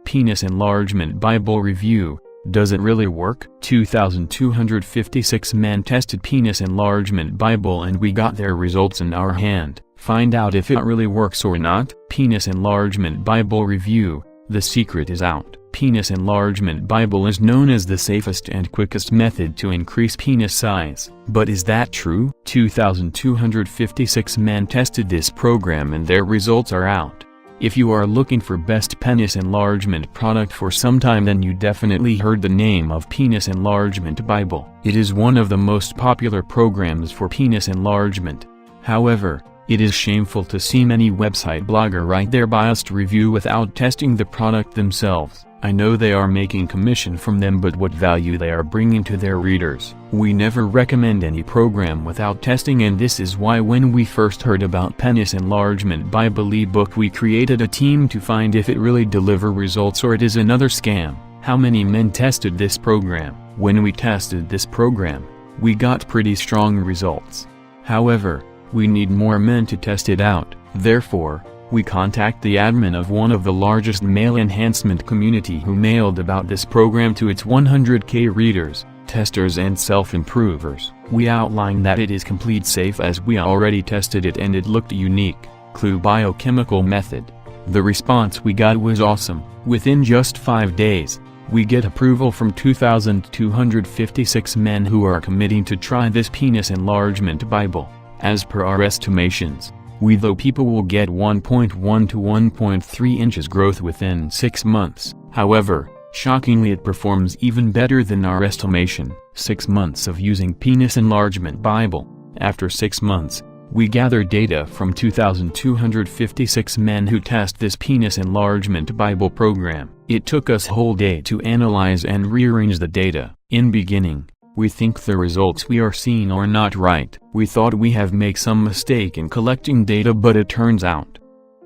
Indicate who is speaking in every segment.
Speaker 1: Penis Enlargement Bible Review. Does it really work? 2,256 men tested Penis Enlargement Bible and we got their results in our hand. Find out if it really works or not. Penis Enlargement Bible Review. The secret is out. Penis Enlargement Bible is known as the safest and quickest method to increase penis size. But is that true? 2,256 men tested this program and their results are out. If you are looking for best penis enlargement product for some time, then you definitely heard the name of Penis Enlargement Bible. It is one of the most popular programs for penis enlargement. However, it is shameful to see many website blogger write their biased review without testing the product themselves. I know they are making commission from them, but what value they are bringing to their readers? We never recommend any program without testing, and this is why when we first heard about Penis Enlargement Bible ebook, we created a team to find if it really deliver results or it is another scam. How many men tested this program? When we tested this program, we got pretty strong results. However, we need more men to test it out. Therefore, we contact the admin of one of the largest male enhancement community who mailed about this program to its 100K readers, testers and self-improvers. We outline that it is complete safe as we already tested it and it looked unique. Clue biochemical method. The response we got was awesome. Within just 5 days, we get approval from 2,256 men who are committing to try this Penis Enlargement Bible. As per our estimations, though people will get 1.1 to 1.3 inches growth within 6 months. However, shockingly it performs even better than our estimation. 6 months of using Penis Enlargement Bible. After 6 months, we gather data from 2,256 men who test this Penis Enlargement Bible program. It took us whole day to analyze and rearrange the data. In beginning, we think the results we are seeing are not right. We thought we have made some mistake in collecting data, but it turns out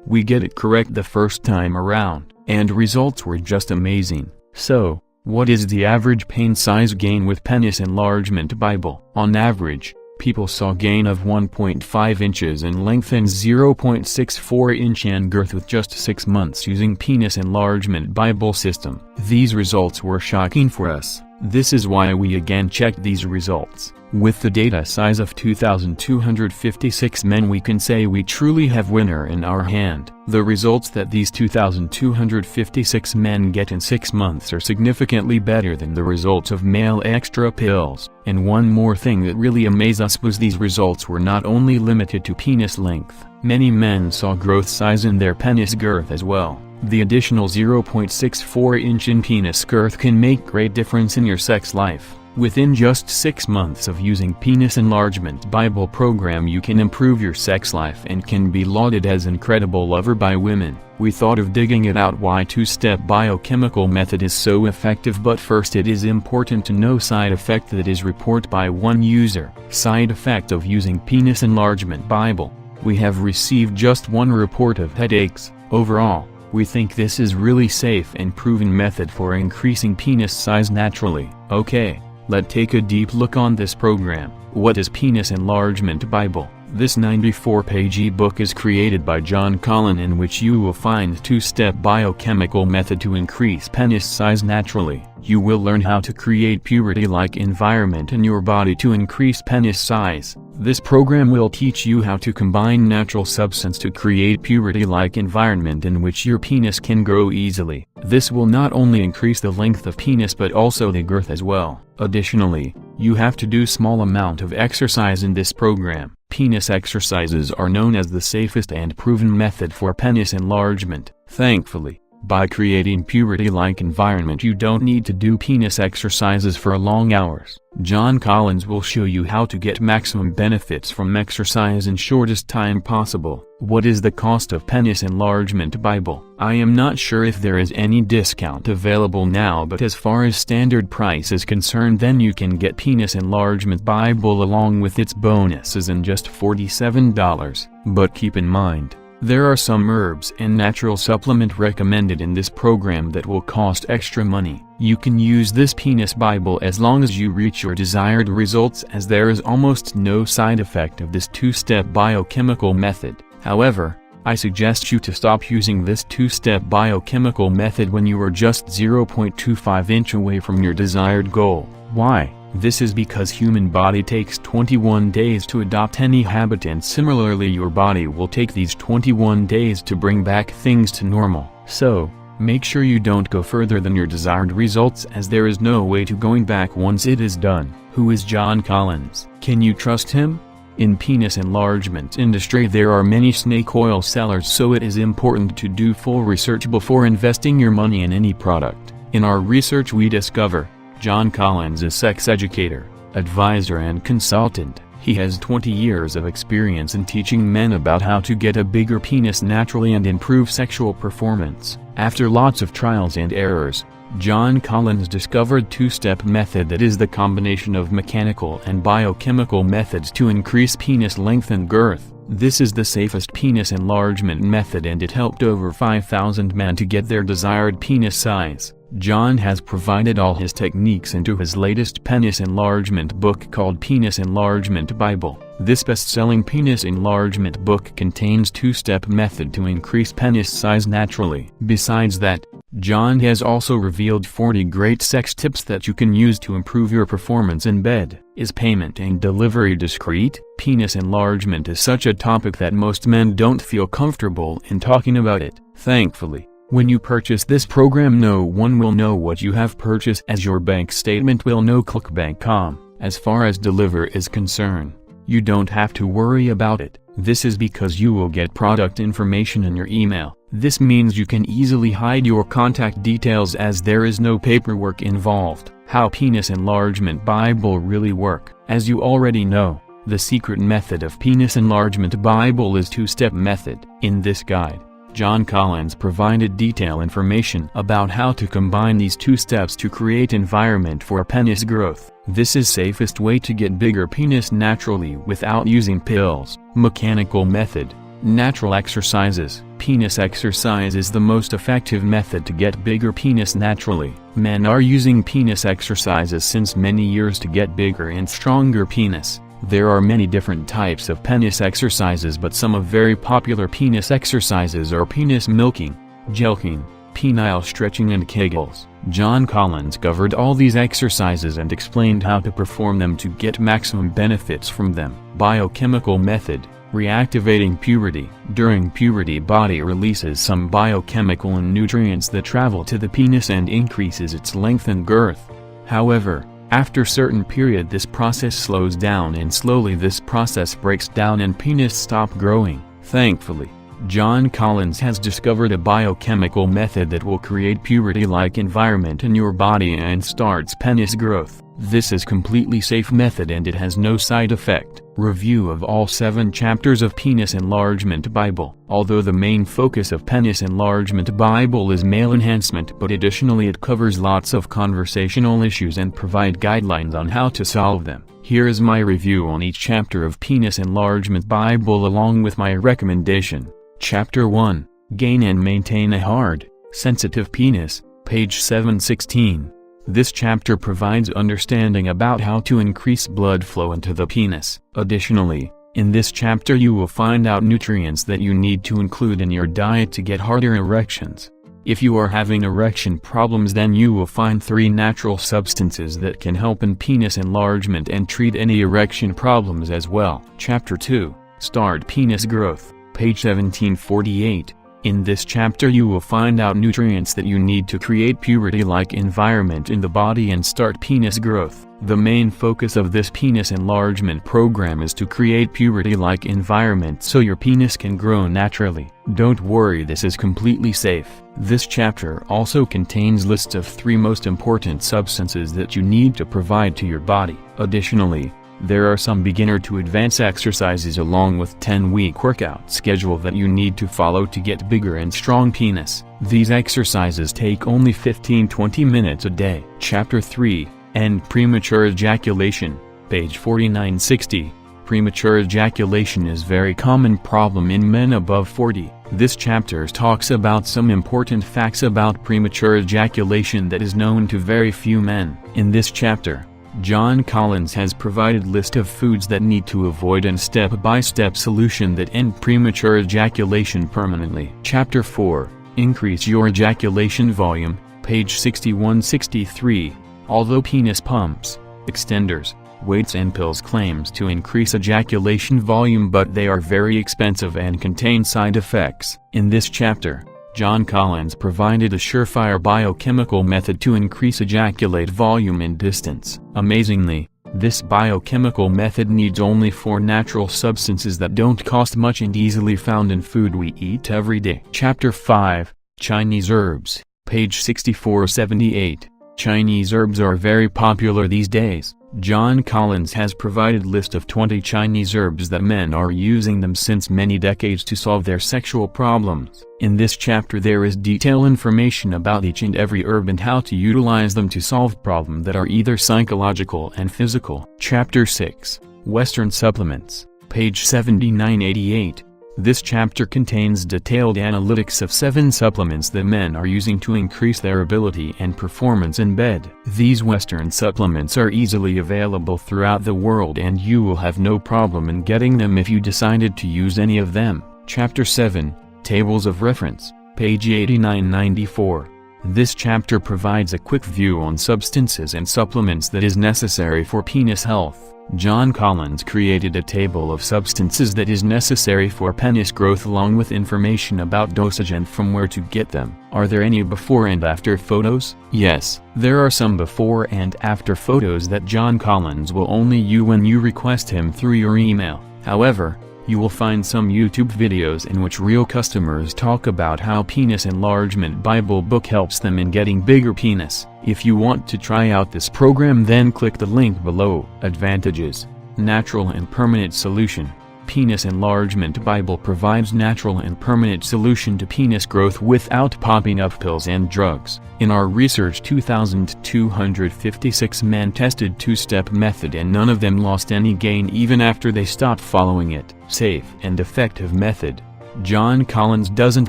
Speaker 1: we get it correct the first time around, and results were just amazing. So, what is the average penis size gain with Penis Enlargement Bible? On average, people saw gain of 1.5 inches in length and 0.64 inch in girth with just 6 months using Penis Enlargement Bible system. These results were shocking for us. This is why we again checked these results. With the data size of 2,256 men, we can say we truly have winner in our hand. The results that these 2,256 men get in 6 months are significantly better than the results of male extra pills. And one more thing that really amazed us was these results were not only limited to penis length. Many men saw growth size in their penis girth as well. The additional 0.64 inch in penis girth can make great difference in your sex life. Within just 6 months of using Penis Enlargement Bible program, you can improve your sex life and can be lauded as incredible lover by women. We thought of digging it out why two-step biochemical method is so effective, but first it is important to know side effect that is reported by one user. Side effect of using Penis Enlargement Bible. We have received just one report of headaches. Overall, we think this is really safe and proven method for increasing penis size naturally. Okay, let's take a deep look on this program. What is Penis Enlargement Bible? This 94-page ebook is created by John Collin, in which you will find two-step biochemical method to increase penis size naturally. You will learn how to create puberty-like environment in your body to increase penis size. This program will teach you how to combine natural substance to create puberty-like environment in which your penis can grow easily. This will not only increase the length of penis but also the girth as well. Additionally, you have to do small amount of exercise in this program. Penis exercises are known as the safest and proven method for penis enlargement. Thankfully, by creating puberty-like environment, you don't need to do penis exercises for long hours. John Collins will show you how to get maximum benefits from exercise in shortest time possible. What is the cost of Penis Enlargement Bible? I am not sure if there is any discount available now, but as far as standard price is concerned, then you can get Penis Enlargement Bible along with its bonuses in just $47. But keep in mind, there are some herbs and natural supplement recommended in this program that will cost extra money. You can use this Penis Bible as long as you reach your desired results, as there is almost no side effect of this two-step biochemical method. However, I suggest you to stop using this two-step biochemical method when you are just 0.25 inch away from your desired goal. Why? This is because human body takes 21 days to adopt any habit, and similarly your body will take these 21 days to bring back things to normal. So, make sure you don't go further than your desired results, as there is no way to going back once it is done. Who is John Collins? Can you trust him? In penis enlargement industry there are many snake oil sellers, so it is important to do full research before investing your money in any product. In our research we discover John Collins is sex educator, advisor and consultant. He has 20 years of experience in teaching men about how to get a bigger penis naturally and improve sexual performance. After lots of trials and errors, John Collins discovered two-step method that is the combination of mechanical and biochemical methods to increase penis length and girth. This is the safest penis enlargement method, and it helped over 5,000 men to get their desired penis size. John has provided all his techniques into his latest penis enlargement book called Penis Enlargement Bible. This best-selling penis enlargement book contains two-step method to increase penis size naturally. Besides that, John has also revealed 40 great sex tips that you can use to improve your performance in bed. Is payment and delivery discreet? Penis enlargement is such a topic that most men don't feel comfortable in talking about it. Thankfully, when you purchase this program, no one will know what you have purchased, as your bank statement will know. ClickBank.com. As far as deliver is concerned, you don't have to worry about it. This is because you will get product information in your email. This means you can easily hide your contact details, as there is no paperwork involved. How Penis Enlargement Bible really work? As you already know, the secret method of Penis Enlargement Bible is two-step method. In this guide, John Collins provided detailed information about how to combine these two steps to create environment for penis growth. This is safest way to get bigger penis naturally without using pills. Mechanical method. Natural exercises. Penis exercise is the most effective method to get bigger penis naturally. Men are using penis exercises since many years to get bigger and stronger penis. There are many different types of penis exercises, but some of very popular penis exercises are penis milking, jelqing, penile stretching and Kegels. John Collins covered all these exercises and explained how to perform them to get maximum benefits from them. Biochemical method. Reactivating puberty. During puberty, body releases some biochemical and nutrients that travel to the penis and increases its length and girth. However, after certain period this process slows down, and slowly this process breaks down and penis stop growing. Thankfully, John Collins has discovered a biochemical method that will create puberty-like environment in your body and starts penis growth. This is completely safe method and it has no side effect. Review of all 7 chapters of Penis Enlargement Bible. Although the main focus of Penis Enlargement Bible is male enhancement, but additionally it covers lots of conversational issues and provide guidelines on how to solve them. Here is my review on each chapter of Penis Enlargement Bible along with my recommendation. Chapter 1. Gain and maintain a hard, sensitive penis, page 716. This chapter provides understanding about how to increase blood flow into the penis. Additionally, in this chapter you will find out nutrients that you need to include in your diet to get harder erections. If you are having erection problems, then you will find 3 natural substances that can help in penis enlargement and treat any erection problems as well. Chapter 2. Start penis growth, page 1748. In this chapter you will find out nutrients that you need to create puberty-like environment in the body and start penis growth. The main focus of this penis enlargement program is to create puberty-like environment so your penis can grow naturally. Don't worry, this is completely safe. This chapter also contains lists of 3 most important substances that you need to provide to your body. Additionally, there are some beginner to advanced exercises along with 10-week workout schedule that you need to follow to get bigger and strong penis. These exercises take only 15-20 minutes a day. Chapter 3. End premature ejaculation, page 4960. Premature ejaculation is very common problem in men above 40. This chapter talks about some important facts about premature ejaculation that is known to very few men. In this chapter, John Collins has provided list of foods that need to avoid and step-by-step solution that end premature ejaculation permanently. Chapter 4, Increase Your Ejaculation Volume, page 61-63. Although penis pumps, extenders, weights and pills claims to increase ejaculation volume, but they are very expensive and contain side effects. In this chapter, John Collins provided a surefire biochemical method to increase ejaculate volume and distance. Amazingly, this biochemical method needs only 4 natural substances that don't cost much and easily found in food we eat every day. Chapter 5, Chinese Herbs, page 64-78. Chinese herbs are very popular these days. John Collins has provided list of 20 Chinese herbs that men are using them since many decades to solve their sexual problems. In this chapter there is detailed information about each and every herb and how to utilize them to solve problems that are either psychological and physical. Chapter 6, Western Supplements, page 79-88. This chapter contains detailed analytics of 7 supplements that men are using to increase their ability and performance in bed. These Western supplements are easily available throughout the world and you will have no problem in getting them if you decided to use any of them. Chapter 7, Tables of Reference, page 89-94. This chapter provides a quick view on substances and supplements that is necessary for penis health. John Collins created a table of substances that is necessary for penis growth along with information about dosage and from where to get them. Are there any before and after photos? Yes, there are some before and after photos that John Collins will only use when you request him through your email. However, you will find some YouTube videos in which real customers talk about how Penis Enlargement Bible book helps them in getting bigger penis. If you want to try out this program, then click the link below. Advantages: Natural and permanent solution. Penis Enlargement Bible provides natural and permanent solution to penis growth without popping up pills and drugs. In our research, 2,256 men tested 2-step method and none of them lost any gain even after they stopped following it. Safe and effective method. John Collins doesn't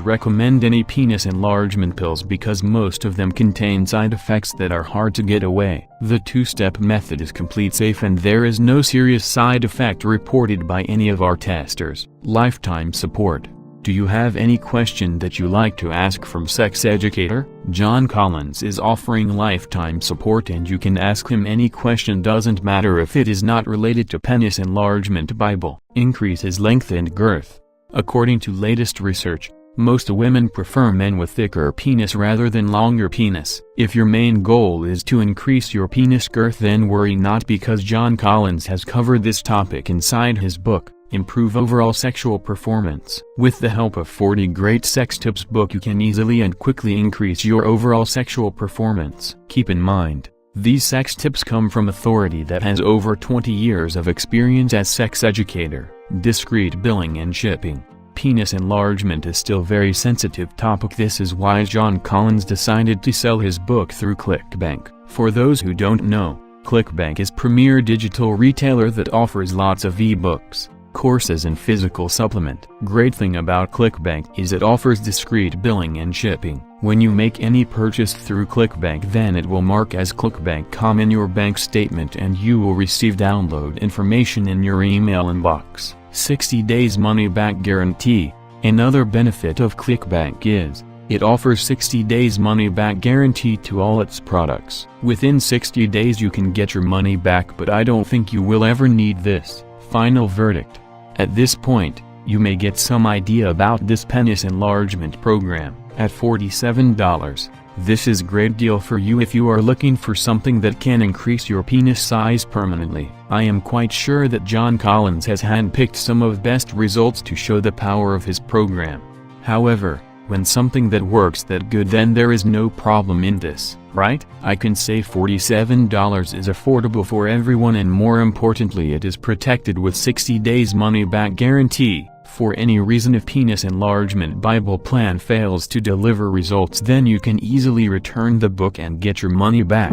Speaker 1: recommend any penis enlargement pills because most of them contain side effects that are hard to get away. The 2-step method is complete safe and there is no serious side effect reported by any of our testers. Lifetime support. Do you have any question that you like to ask from Sex Educator? John Collins is offering lifetime support and you can ask him any question, doesn't matter if it is not related to Penis Enlargement Bible. Increases length and girth. According to latest research, most women prefer men with thicker penis rather than longer penis. If your main goal is to increase your penis girth, then worry not, because John Collins has covered this topic inside his book, Improve Overall Sexual Performance. With the help of 40 Great Sex Tips book, you can easily and quickly increase your overall sexual performance. Keep in mind, these sex tips come from authority that has over 20 years of experience as sex educator. Discreet billing and shipping. Penis enlargement is still very sensitive topic. This is why John Collins decided to sell his book through ClickBank. For those who don't know, ClickBank is premier digital retailer that offers lots of ebooks, courses and physical supplement. Great thing about ClickBank is it offers discreet billing and shipping. When you make any purchase through ClickBank, then it will mark as ClickBank.com in your bank statement and you will receive download information in your email inbox. 60 days money back guarantee. Another benefit of ClickBank is, it offers 60 days money back guarantee to all its products. Within 60 days you can get your money back, but I don't think you will ever need this. Final verdict. At this point, you may get some idea about this penis enlargement program. At $47, this is great deal for you if you are looking for something that can increase your penis size permanently. I am quite sure that John Collins has handpicked some of best results to show the power of his program. However, when something that works that good, then there is no problem in this, right? I can say $47 is affordable for everyone, and more importantly it is protected with 60 days money back guarantee. For any reason, if Penis Enlargement Bible plan fails to deliver results, then you can easily return the book and get your money back.